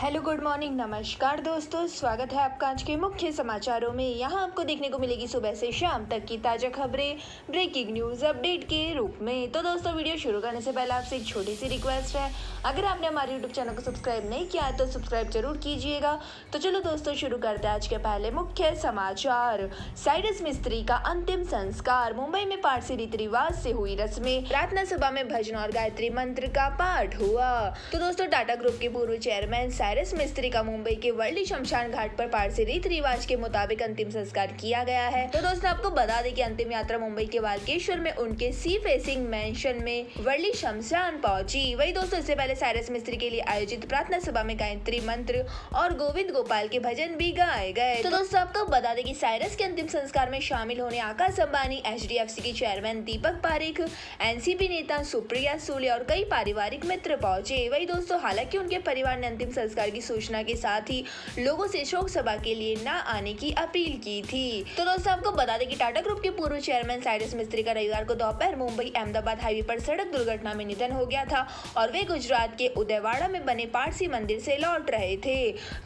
Hello good morning नमस्कार दोस्तों, स्वागत है आपका आज के मुख्य समाचारों में। यहाँ आपको देखने को मिलेगी सुबह से शाम तक की ताज़ा खबरें ब्रेकिंग न्यूज़ अपडेट के रूप में। तो दोस्तों वीडियो शुरू करने से पहले आपसे एक छोटी सी रिक्वेस्ट है, अगर आपने हमारे यूट्यूब चैनल को सब्सक्राइब नहीं किया है तो सब्सक्राइब जरूर कीजिएगा। तो चलो दोस्तों शुरू करते हैं आज के पहले मुख्य समाचार। साइरस मिस्त्री का अंतिम संस्कार, मुंबई में पारसी रीति रिवाज से हुई रस्में, प्रार्थना सभा में भजन और गायत्री मंत्र का पाठ हुआ। तो दोस्तों टाटा ग्रुप के पूर्व चेयरमैन साइरस मिस्त्री का मुंबई के वर्ली शमशान घाट पर पारसी रीति रिवाज के मुताबिक अंतिम संस्कार किया गया है। तो दोस्तों आपको बता दें कि अंतिम यात्रा मुंबई के वाल्केश्वर में उनके सी फेसिंग मैंशन में वर्ली शमशान पहुंची। वही दोस्तों इससे पहले साइरस मिस्त्री के लिए आयोजित प्रार्थना सभा में गायत्री मंत्र और गोविंद गोपाल के भजन भी गाए गए। तो दोस्तों आपको बता दें कि साइरस के अंतिम संस्कार में शामिल होने आकाश अंबानी, HDFC के चेयरमैन दीपक पारेख, NCP नेता सुप्रिया सुले और कई पारिवारिक मित्र पहुंचे। वही दोस्तों हालांकि उनके परिवार ने अंतिम संस्कार की सूचना के साथ ही लोगों से शोक सभा के लिए न आने की अपील की थी। तो दोस्तों आपको बता दें कि टाटा ग्रुप के पूर्व चेयरमैन साइरस मिस्त्री का रविवार को दोपहर मुंबई अहमदाबाद हाईवे पर सड़क दुर्घटना में निधन हो गया था और वे गुजरात के उदयवाड़ा में बने पारसी मंदिर से लौट रहे थे।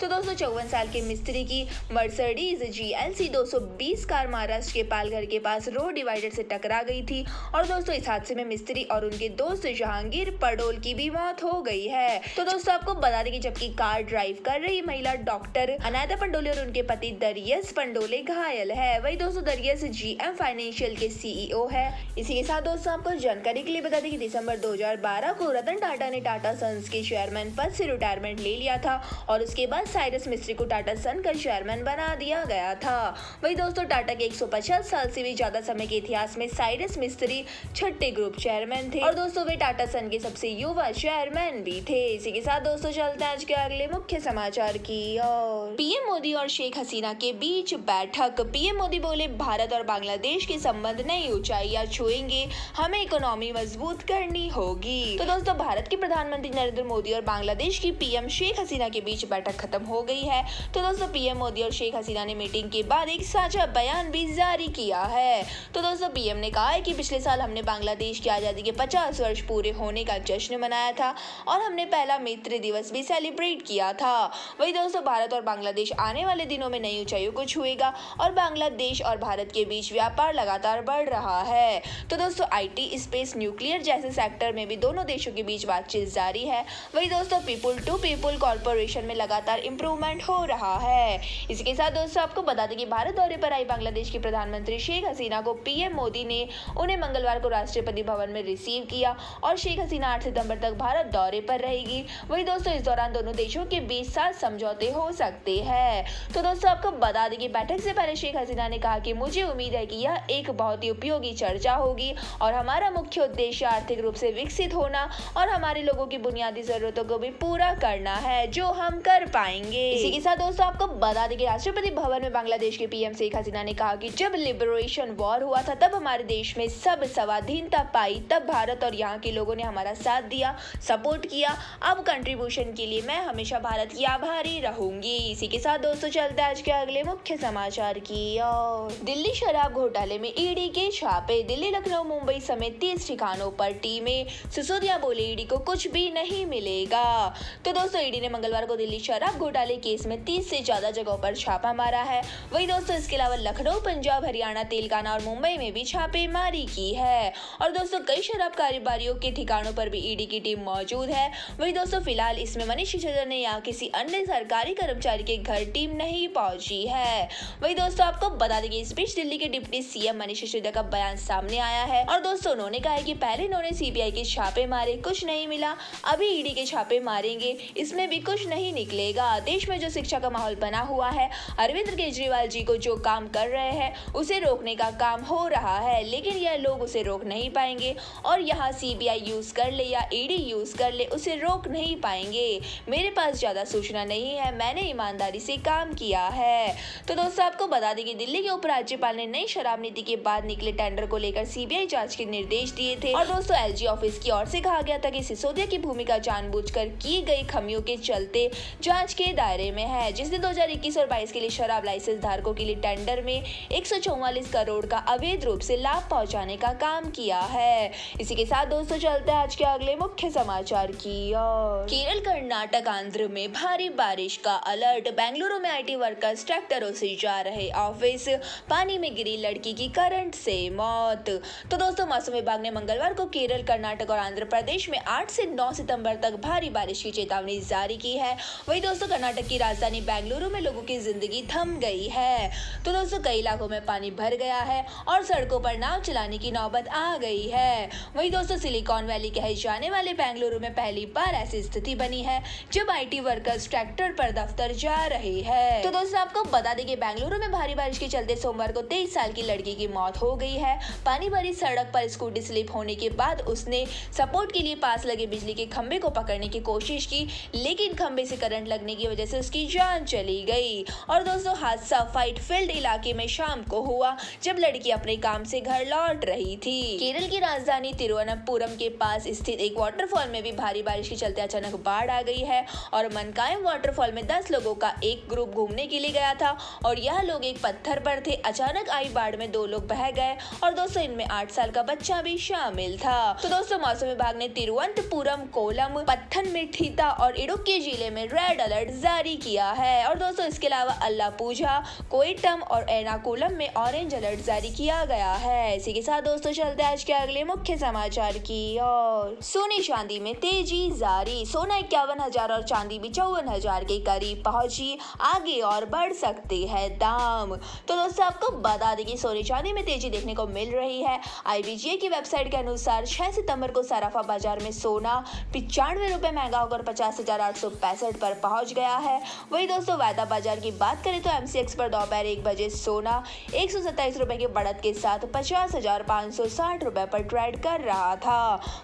तो दोस्तों 54 साल के मिस्त्री की मर्सिडीज GLC 220 कार महाराष्ट्र के पालघर के पास रोड डिवाइडर से टकरा गई थी और दोस्तों इस हादसे में मिस्त्री और उनके दोस्त जहांगीर पडोल की भी मौत हो गई है। तो दोस्तों आपको बता दें कि जबकि कार ड्राइव कर रही महिला डॉक्टर अनायता पंडोले और उनके पति दरियस पंडोले घायल है। वही दोस्तों दरियस GM फाइनेंशियल के CEO है। इसी के साथ दोस्तों आपको जानकारी के लिए बता दें कि दिसंबर 2012 को रतन टाटा ने टाटा सन्स के चेयरमैन पद से रिटायरमेंट ले लिया था और उसके बाद साइरस मिस्त्री को टाटा सन का चेयरमैन बना दिया गया था। वही दोस्तों टाटा के 150 साल से भी ज्यादा समय के इतिहास में साइरस मिस्त्री छठे ग्रुप चेयरमैन थे और दोस्तों वे टाटा सन के सबसे युवा चेयरमैन भी थे। इसी के साथ दोस्तों चलते हैं आज के अगले मुख्य समाचार की ओर। पीएम मोदी और शेख हसीना के बीच बैठक। पीएम मोदी बोले, भारत और बांग्लादेश के संबंध नई ऊंचाइयां छुएंगे, हमें इकोनॉमी मजबूत करनी होगी। तो दोस्तों भारत के प्रधानमंत्री नरेंद्र मोदी और बांग्लादेश की PM शेख हसीना के बीच बैठक खत्म हो गई है। तो दोस्तों PM मोदी और शेख हसीना ने मीटिंग के बाद एक साझा बयान भी जारी किया है। तो दोस्तों PM ने कहा है कि पिछले साल हमने बांग्लादेश की आजादी के 50 वर्ष पूरे होने का जश्न मनाया था और हमने पहला मित्र दिवस भी सेलिब्रेट किया था। वही दोस्तों भारत और बांग्लादेश आने वाले दिनों में नई ऊंचाइयों को छुएगा और बांग्लादेश और भारत के बीच व्यापार लगातार बढ़ रहा है। तो दोस्तों IT, स्पेस, न्यूक्लियर जैसे सेक्टर में भी दोनों देशों के बीच बातचीत जारी है। वही दोस्तों पीपुल टू पीपुल कॉर्पोरेशन में लगातार इम्प्रूवमेंट हो रहा है। इसके साथ दोस्तों आपको बता दें कि भारत दौरे पर आई बांग्लादेश की प्रधानमंत्री शेख हसीना को PM मोदी ने उन्हें मंगलवार को राष्ट्रपति भवन में रिसीव किया और शेख हसीना 8 सितंबर तक भारत दौरे पर रहेगी। वही दोस्तों इस दौरान दोनों देशों के बीच 7 समझौते हो सकते हैं। तो दोस्तों आपको बता दें कि बैठक से पहले शेख हसीना ने कहा कि मुझे उम्मीद है कि यह एक बहुत ही उपयोगी चर्चा होगी और हमारा मुख्य उद्देश्य आर्थिक रूप से विकसित होना और हमारे लोगों की बुनियादी जरूरतों को भी पूरा करना है, जो हम कर पाएंगे। इसी के साथ दोस्तों आपको बता दें कि राष्ट्रपति भवन में बांग्लादेश के PM शेख हसीना ने कहा कि जब लिबरेशन वॉर हुआ था तब हमारे देश में सब स्वाधीनता पाई, तब भारत और यहाँ के लोगों ने हमारा साथ दिया, सपोर्ट किया। अब कंट्रीब्यूशन के लिए मैं हमेशा भारत की आभारी रहूंगी। इसी के साथ दोस्तों चलते हैं आज के अगले मुख्य समाचार की ओर। दिल्ली शराब घोटाले में ED के छापे। दिल्ली, लखनऊ, मुंबई समेत 30 ठिकानों पर टीमें। सिसोदिया बोले ED को कुछ भी नहीं मिलेगा। तो दोस्तों ED ने मंगलवार को दिल्ली शराब घोटाले केस में 30 से ज्यादा जगहों पर छापा मारा है। वही दोस्तों इसके अलावा लखनऊ, पंजाब, हरियाणा, तेलंगाना और मुंबई में भी छापेमारी की है और दोस्तों कई शराब कारोबारियों के ठिकानों पर भी ED की टीम मौजूद है। वही दोस्तों फिलहाल इसमें मनीष सिसोदिया ने या किसी अन्य सरकारी कर्मचारी के घर टीम नहीं पहुंची है। वही दोस्तों आपको बता दें कि इस बीच दिल्ली के डिप्टी CM मनीष सिसोदिया का बयान सामने आया है और दोस्तों उन्होंने कहा है कि पहले इन्होंने CBI के छापे मारे, कुछ नहीं मिला, अभी ED के छापे मारेंगे, इसमें भी कुछ नहीं निकलेगा। देश में जो शिक्षा का माहौल बना हुआ है, अरविंद केजरीवाल जी को जो काम कर रहे हैं उसे रोकने का काम हो रहा है, लेकिन यह लोग उसे रोक नहीं पाएंगे और यहाँ CBI यूज कर ले या ED यूज कर ले उसे रोक नहीं पाएंगे। मेरे पास ज्यादा सूचना नहीं है, मैंने ईमानदारी से काम किया है। तो दोस्तों आपको बता दें कि दिल्ली के उपराज्यपाल ने नई शराब नीति के बाद निकले टेंडर को लेकर CBI जांच के निर्देश दिए थे और दोस्तों LG ऑफिस की ओर से कहा गया था कि सिसोदिया की भूमिका जानबूझकर की गई खामियों के चलते जांच के दायरे में है, जिसने 2021 और 22 के लिए शराब लाइसेंस धारकों के लिए टेंडर में 144 करोड़ का अवैध रूप से लाभ पहुंचाने का काम किया है। इसी के साथ दोस्तों चलते हैं आज के अगले मुख्य समाचार की ओर। केरल, कर्नाटक, आंध्र आंध्र में भारी बारिश का अलर्ट। बेंगलुरु में आईटी वर्कर्स ट्रैक्टरों से जा रहे ऑफिस, पानी में गिरी लड़की की करंट से मौत। तो दोस्तों, मौसम विभाग ने मंगलवार को केरल, कर्नाटक और आंध्र प्रदेश में 8 से 9 सितंबर तक भारी बारिश की चेतावनी जारी की है। वहीं दोस्तों, कर्नाटक की राजधानी बेंगलुरु में लोगों की जिंदगी थम गई है। तो दोस्तों, कई इलाकों में पानी भर गया है और सड़कों पर नाव चलाने की नौबत आ गई है। वहीं दोस्तों, सिलिकॉन वैली कहे जाने वाले बेंगलुरु में पहली बार ऐसी स्थिति बनी है जब आईटी वर्कर्स ट्रैक्टर पर दफ्तर जा रहे हैं। तो दोस्तों, आपको बता दें कि बेंगलुरु में भारी बारिश के चलते सोमवार को 23 साल की लड़की की मौत हो गई है। पानी भरी सड़क पर स्कूटी स्लिप होने के बाद उसने सपोर्ट के लिए पास लगे बिजली के खंभे को पकड़ने की कोशिश की, लेकिन खंभे से करंट लगने की वजह से उसकी जान चली गई। और दोस्तों, हादसा फाइट फील्ड इलाके में शाम को हुआ जब लड़की अपने काम से घर लौट रही थी। केरल की राजधानी तिरुवनंतपुरम के पास स्थित एक वाटरफॉल में भी भारी बारिश के चलते अचानक बाढ़ आ गई है और मनकायम वाटरफॉल में 10 लोगों का एक ग्रुप घूमने के लिए गया था और यह लोग एक पत्थर पर थे। अचानक आई बाढ़ में 2 लोग बह गए और दोस्तों, इनमें 8 साल का बच्चा भी शामिल था। तो दोस्तों, मौसम विभाग ने तिरुवनंतपुरम, कोलम, पत्थनमथिट्टा और इडुक्की जिले में रेड अलर्ट जारी किया है। और दोस्तों, इसके अलावा अल्लापुझा, कोयटम और एर्नाकुलम में ऑरेंज अलर्ट जारी किया गया है। इसी के साथ दोस्तों, चलते हैं आज के अगले मुख्य समाचार की और सोने चांदी में तेजी जारी। सोना 51,000 और चांदी भी 54,000 के करीब पहुंची। आगे और बढ़ सकते हैं दाम। तो दोस्तों, आपको बता दें कि सोने चांदी में तेजी देखने को मिल रही है। IBGA की वेबसाइट के अनुसार 6 सितंबर को सराफा बाजार में सोना 95 रुपए महंगा होकर 50,865 पर पहुंच गया है। वहीं दोस्तों, वायदा बाजार की बात करें तो MCX पर दोपहर 1 बजे सोना 127 रुपए की बढ़त के साथ 50,560 रुपए पर ट्रेड कर रहा था।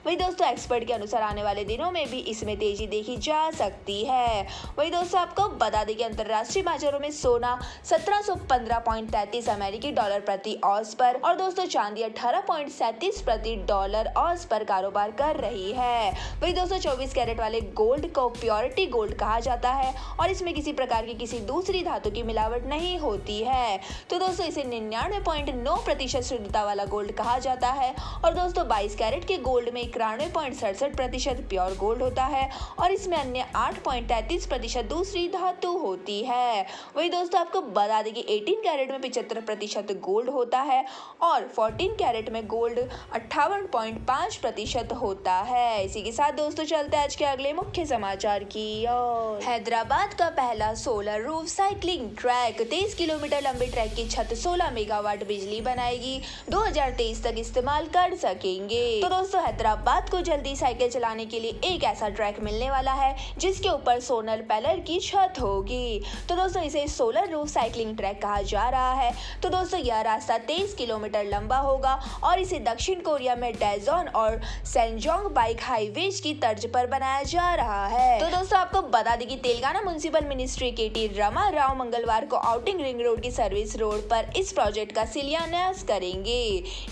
वहीं दोस्तों, एक्सपर्ट के अनुसार आने वाले दिनों में भी इसमें तेजी देखी जा सकती है। वहीं दोस्तों, आपको बता दें कि अंतरराष्ट्रीय बाजारों में सोना 1715.33 अमेरिकी डॉलर प्रति औंस पर और दोस्तों, चांदी 18.37 प्रति डॉलर औंस पर कारोबार कर रही है। वहीं दोस्तों, 24 कैरेट वाले गोल्ड को प्योरिटी गोल्ड कहा जाता है और इसमें किसी प्रकार की किसी दूसरी धातु की मिलावट नहीं होती है। तो दोस्तों, इसे 99.9% शुद्धता वाला गोल्ड कहा जाता है। और दोस्तों, 22 कैरेट के गोल्ड में 91.67% प्योर गोल्ड होता है और इसमें अन्य 8.33% दूसरी धातु होती है। वही दोस्तों, आपको बता दें कि 18 कैरेट में 75% गोल्ड होता है और 14 कैरेट में गोल्ड 58.5% होता है। इसी के साथ दोस्तों, चलते हैं आज के अगले मुख्य समाचार की ओर। हैदराबाद का पहला solar roof cycling track. 23 kilometre लंबी ट्रैक की छत 16 मेगावाट बिजली बनाएगी। 2023 तक इस्तेमाल कर सकेंगे। तो दोस्तों, हैदराबाद को जल्दी साइकिल चलाने के लिए एक ऐसा ट्रैक मिलने वाला है जिसके ऊपर सोलर पैनल की छत होगी। तो दोस्तों, इसे सोलर रूफ साइकिलिंग ट्रैक कहा जा रहा है। तो दोस्तों, यह रास्ता 23 किलोमीटर लंबा होगा और इसे दक्षिण कोरिया में डेजोन और सेंजोंग बाइक हाईवेज की तर्ज पर बनाया जा रहा है। तो दोस्तों, आपको बता दें कि Telangana municipal ministry KT Rama Rao मंगलवार को आउटिंग रिंग रोड की सर्विस रोड पर इस प्रोजेक्ट का शिलान्यास करेंगे।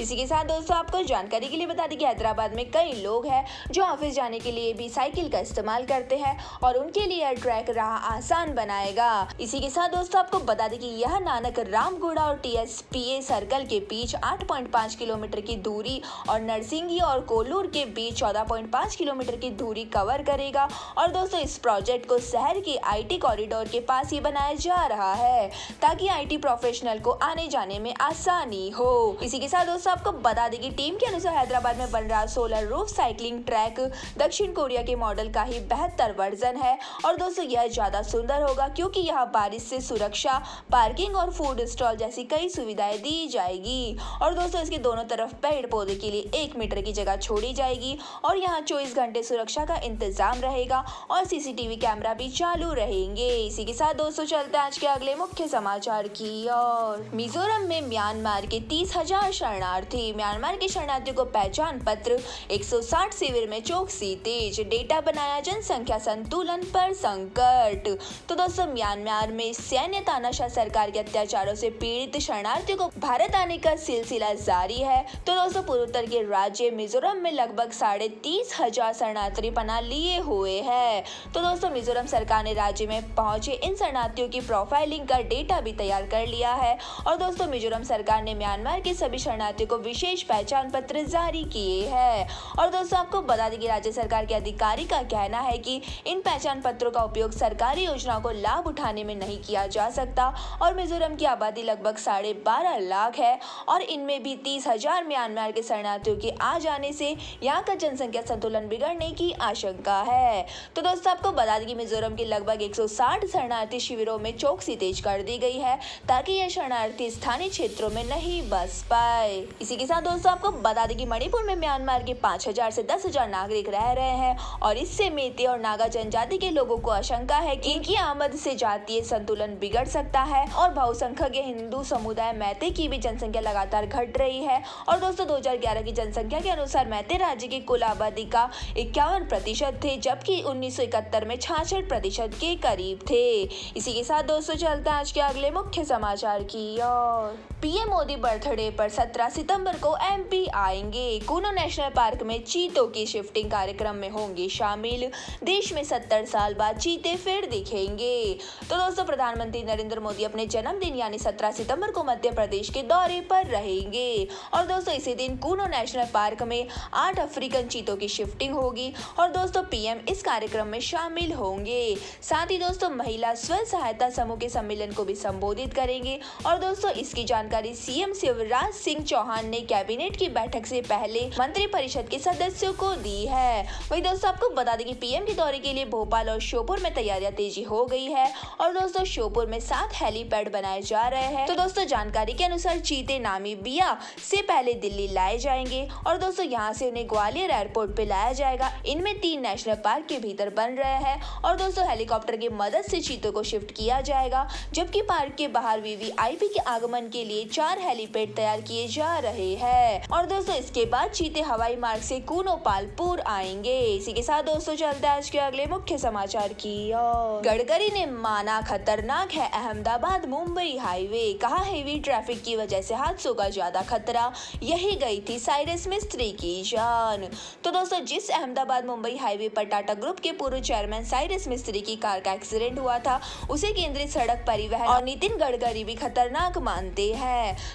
इसी के साथ दोस्तों, आपको जानकारी के लिए बता दें कि हैदराबाद में कई लोग हैं जो ऑफिस जाने के लिए भी साइकिल का इस्तेमाल करते हैं और उनके लिए यह ट्रैक राह आसान बनाएगा। इसी के साथ दोस्तों, आपको बता दें कि यह नानक रामगुड़ा और TSPA सर्कल के बीच 8.5 किलोमीटर की दूरी और नरसिंगी और कोल्लूर के बीच 14.5 किलोमीटर की दूरी कवर करेगा। और दोस्तों, इस प्रोजेक्ट को शहर के IT कॉरिडोर के पास ही बनाया जा रहा है ताकि IT प्रोफेशनल को आने जाने में आसानी हो। इसी के साथ दोस्तों, आपको बता दें कि टीम के अनुसार हैदराबाद में बन रहा सोलर रूफ साइकिलिंग ट्रैक दक्षिण कोरिया के मॉडल का ही बेहतर वर्जन है। और दोस्तों, यह ज्यादा सुंदर होगा क्योंकि यहाँ बारिश से सुरक्षा, पार्किंग और फूड स्टॉल जैसी कई सुविधाएं दी जाएगी। और दोस्तों, इसके दोनों तरफ पेड़ पौधे के लिए 1 मीटर की जगह छोड़ी जाएगी और यहाँ 24 घंटे सुरक्षा का इंतजाम रहेगा और CCTV कैमरा भी चालू रहेंगे। इसी के साथ दोस्तों, चलते हैं आज के अगले मुख्य समाचार की और। मिजोरम में म्यांमार के 30,000 शरणार्थी। म्यांमार के शरणार्थियों को पहचान पत्र, 160 शिविर में चौकसी तेज, डेटा बनाया जनसंख्या संतुलन पर संकट। तो दोस्तों, म्यांमार में सैन्य तानाशाह सरकार के अत्याचारों से पीड़ित शरणार्थियों को भारत आने का सिलसिला जारी है। तो दोस्तों, पूर्वोत्तर के राज्य मिजोरम में लगभग 30,500 शरणार्थी पनाह लिए हुए हैं। तो दोस्तों, मिजोरम सरकार ने राज्य में पहुंचे इन शरणार्थियों की प्रोफाइलिंग का डेटा भी तैयार कर लिया है। और दोस्तों, मिजोरम सरकार ने म्यांमार के सभी शरणार्थियों को विशेष पहचान पत्र जारी किए हैं। और दोस्तों, आपको बता दें कि राज्य सरकार के अधिकारी का कहना है कि इन पहचान पत्रों का उपयोग सरकारी योजनाओं को लाभ उठाने में नहीं किया जा सकता। और मिजोरम की आबादी लगभग 12.5 लाख है और इनमें भी 30,000 म्यांमार के शरणार्थियों के आ जाने से यहाँ का जनसंख्या संतुलन बिगड़ने की आशंका है। तो दोस्तों आपको बता दें कि मिजोरम के लगभग 160 शरणार्थी शिविरों में चौकसी तेज कर दी गई है ताकि यह शरणार्थी स्थानीय क्षेत्रों में नहीं बस पाए। इसी के साथ दोस्तों आपको बता दें कि मणिपुर में म्यांमार के 5,000 से 10,000 नागरिक रह रहे हैं और इससे मेते और नागा जनजाति के लोगों को आशंका है कि इनकी आमद से जातीय संतुलन बिगड़ सकता है और बहुसंख्यक हिंदू समुदाय मैते की भी जनसंख्या लगातार घट रही है। और दोस्तों 2011 की जनसंख्या के अनुसार मैते राज्य की कुल आबादी का 51% थे, जबकि 1971 में 66% के करीब थे। इसी के साथ दोस्तों चलते हैं आज के अगले मुख्य समाचार की ओर। पीएम मोदी बर्थडे पर 17 सितंबर को एमपी आएंगे। कूनो नेशनल पार्क में चीतों की शिफ्टिंग कार्यक्रम में होंगे शामिल। देश में 70 साल बाद चीते फिर दिखेंगे। तो दोस्तों प्रधानमंत्री नरेंद्र मोदी अपने जन्मदिन यानी 17 सितंबर को मध्य प्रदेश के दौरे पर रहेंगे और दोस्तों इसी दिन कूनो नेशनल पार्क में 8 अफ्रीकन चीतों की शिफ्टिंग होगी और दोस्तों पीएम इस कार्यक्रम में शामिल होंगे। साथ ही दोस्तों महिला स्व सहायता समूह के सम्मेलन को भी संबोधित करेंगे और दोस्तों इसकी जानकारी सीएम शिवराज सिंह चौहान ने कैबिनेट की बैठक से पहले मंत्रिपरिषद के सदस्यों को दी है। वहीं दोस्तों आपको बता दें कि पीएम के दौरे के लिए भोपाल और श्योपुर में तैयारियां तेजी हो गई है और दोस्तों श्योपुर में 7 हेलीपैड बनाए जा रहे हैं। तो दोस्तों जानकारी के अनुसार चीते नामीबिया से पहले दिल्ली लाए जाएंगे और दोस्तों यहाँ से उन्हें ग्वालियर एयरपोर्ट पे लाया जाएगा। इनमें 3 नेशनल पार्क के भीतर बन रहे हैं और दोस्तों हेलीकॉप्टर की मदद से चीतों को शिफ्ट किया जाएगा, जबकि पार्क के बाहर वीवीआईपी के आगमन के लिए 4 हेलीपैड तैयार किए जा रहे हैं और दोस्तों इसके बाद चीते हवाई मार्ग से कूनो पालपुर आएंगे। इसी के साथ दोस्तों चलते हैं आज के अगले मुख्य समाचार की ओर। गडकरी ने माना खतरनाक है अहमदाबाद मुंबई हाईवे, कहा हेवी ट्रैफिक की वजह से हादसों का ज्यादा खतरा, यही गई थी साइरस मिस्त्री की जान। तो दोस्तों जिस अहमदाबाद मुंबई हाईवे पर टाटा ग्रुप के पूर्व चेयरमैन साइरस मिस्त्री की कार का एक्सीडेंट हुआ था, उसे केंद्रीय सड़क परिवहन और नितिन गडकरी भी खतरनाक मानते हैं।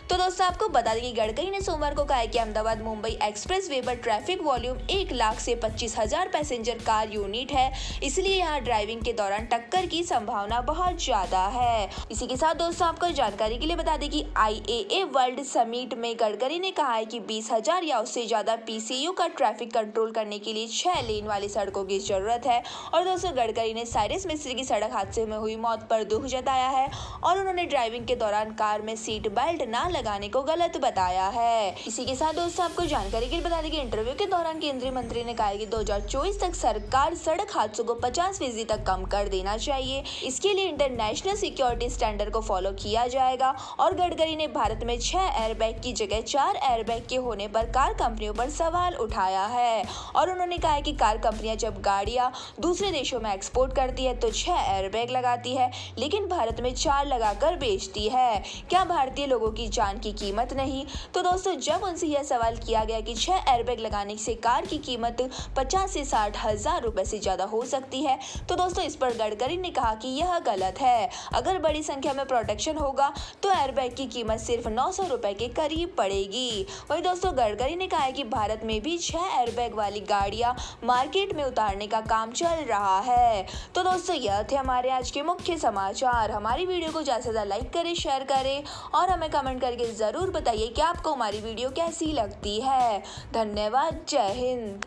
तो दोस्तों आपको बता दें कि गडकरी ने सोमवार को कहा कि अहमदाबाद मुंबई एक्सप्रेस वे पर ट्रैफिक वॉल्यूम 1 लाख से 25,000 पैसेंजर कार यूनिट है, इसलिए यहाँ ड्राइविंग के दौरान टक्कर की संभावना बहुत ज्यादा है। इसी के साथ दोस्तों आपको जानकारी के लिए बता दें कि IAA वर्ल्ड समिट में गडकरी ने कहा है कि 20,000 या उससे ज्यादा PCU का ट्रैफिक कंट्रोल करने के लिए 6 लेन वाली सड़कों की जरूरत है। और दोस्तों गडकरी ने साइरस मिस्त्री की सड़क हादसे में हुई मौत पर दुख जताया है और उन्होंने ड्राइविंग के दौरान कार में सीट बेल्ट न लगाने को गलत बताया है। इसी के साथ दोस्तों आपको जानकारी के लिए बता दें कि इंटरव्यू के दौरान केंद्रीय मंत्री ने कहा कि 2024 तक सरकार सड़क हादसों को 50% तक कम कर देना चाहिए। इसके लिए इंटरनेशनल सिक्योरिटी स्टैंडर्ड को फॉलो किया जाएगा। और गडकरी ने भारत में 6 एयरबैग की जगह 4 एयरबैग के होने पर कार कंपनियों पर सवाल उठाया है और उन्होंने कहा कि कार कंपनियां जब गाड़ियां दूसरे देशों में एक्सपोर्ट करती है तो 6 एयरबैग लगाती है, लेकिन भारत में 4 लगाकर बेचती है। क्या भारतीय लोगों की जान की कीमत नहीं? तो दोस्तों जब उनसे यह सवाल किया गया कि 6 एयरबैग लगाने से कार की कीमत 50 से 60 हजार रुपए से ज्यादा हो सकती है, तो दोस्तों इस पर गडकरी ने कहा कि यह गलत है। अगर बड़ी संख्या में प्रोटेक्शन होगा तो एयरबैग की कीमत सिर्फ 900 रुपए के करीब पड़ेगी। वहीं दोस्तों गडकरी ने कहा है कि भारत में भी 6 एयरबैग वाली गाड़ियां मार्केट में उतारने का काम चल रहा है। तो दोस्तों यह थे हमारे आज के मुख्य समाचार। हमारी वीडियो को ज्यादा से ज्यादा लाइक करें, शेयर करें और हमें कमेंट करके जरूर बताइए कि आपको हमारी वीडियो कैसी लगती है। धन्यवाद। जय हिंद।